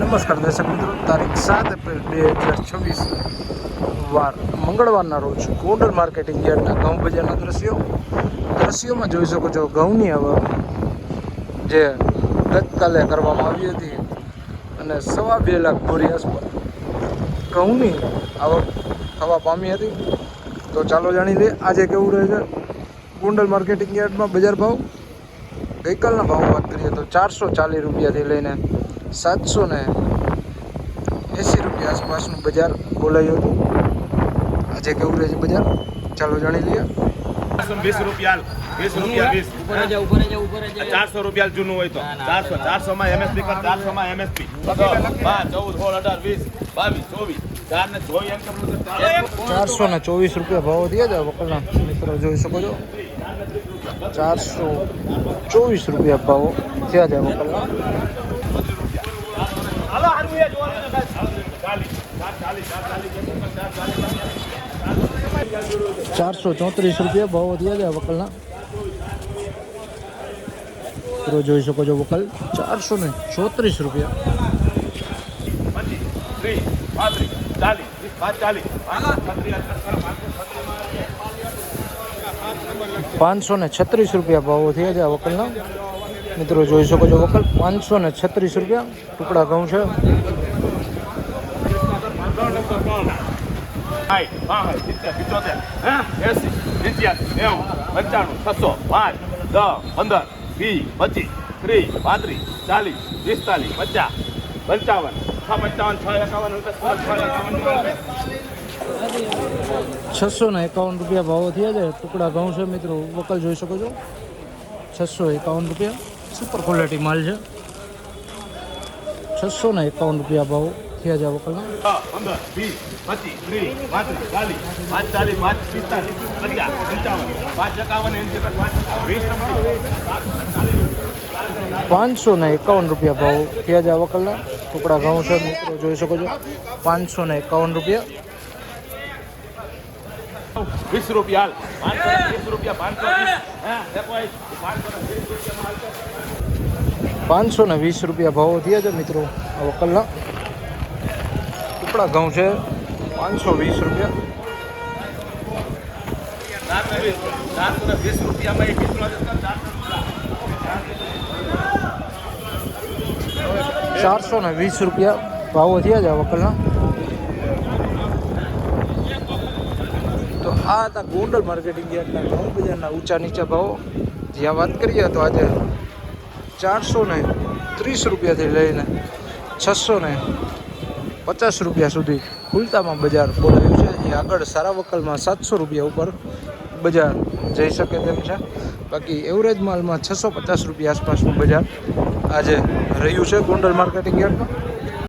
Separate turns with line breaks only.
નમસ્કાર દર્શક મિત્રો, તારીખ 7 એપ્રિલ 2026 વાર મંગળવારના રોજ ગોંડલ માર્કેટિંગ યાર્ડના ઘઉં બજારના દ્રશ્યોમાં જોઈ શકો છો. ઘઉંની આવક જે ગતકાલે કરવામાં આવી હતી અને 2.5 લાખ બોરી આસપાસ ઘઉંની આવક થવા પામી હતી. તો ચાલો જાણી લઈએ આજે કેવું રહે છે ગોંડલ માર્કેટિંગ યાર્ડમાં બજાર ભાવ. ગઈકાલના ભાવ વાત કરીએ તો 440 રૂપિયાથી લઈને 780 રૂપિયા આસપાસનું બજાર બોલાયું હતું. આજે કેવું રહે છે બજાર ચાલો જાણી લઈએ.
20 રૂપિયા 400 રૂપિયા જૂનું હોય તો 400 માં એમએસપી કર 400 માં એમએસપી 5 14 16 18 20 424
રૂપિયા ભાવ થયા છે વકલના મિત્રો જોઈ શકો છો. 424 રૂપિયા ભાવ થયા છે વકલના. 434 રૂપિયા ભાવ થયા છે વકલના મિત્રો જોઈ શકો છો. વકલ 434 રૂપિયા. 536 રૂપિયા ભાવ થયા છે વકલના મિત્રો જોઈ શકો છો. વકલ 536 રૂપિયા ટુકડા ઘઉં છે. 651 રૂપિયા ભાવ થયા છે ટુકડા ઘઉં છે મિત્રો. વકલ જોઈ શકો છો. 651 રૂપિયા સુપર ક્વોલિટી માલ છે. 651 રૂપિયા ભાવ થયા છે વકલના. 551 રૂપિયા ભાવ થયા છે વકલના ટુકડા ઘઉં છે મિત્રો જોઈ શકો છો. 551 રૂપિયા.
20 રૂપિયા 520 રૂપિયા
520 રૂપિયા ભાવ થયા છે મિત્રો આ વકલના ટુકડા ઘઉં છે. 520 રૂપિયા.
420 રૂપિયામાં
420 રૂપિયા ભાવ થયા છે વકલના. તો આ હતા ગોંડલ માર્કેટિંગ યાર્ડના ઘઉં બજારના ઊંચા નીચા ભાવો. જ્યાં વાત કરીએ તો આજે 430 રૂપિયાથી લઈને 650 રૂપિયા સુધી ખુલતામાં બજાર બોલાવ્યું છે. એ આગળ સારા વકલમાં 700 રૂપિયા ઉપર બજાર જઈ શકે તેમ છે. બાકી એવરેજ માલમાં 650 રૂપિયા આસપાસનું બજાર આજે રહ્યું છે ગોંડલ માર્કેટિંગ યાર્ડમાં.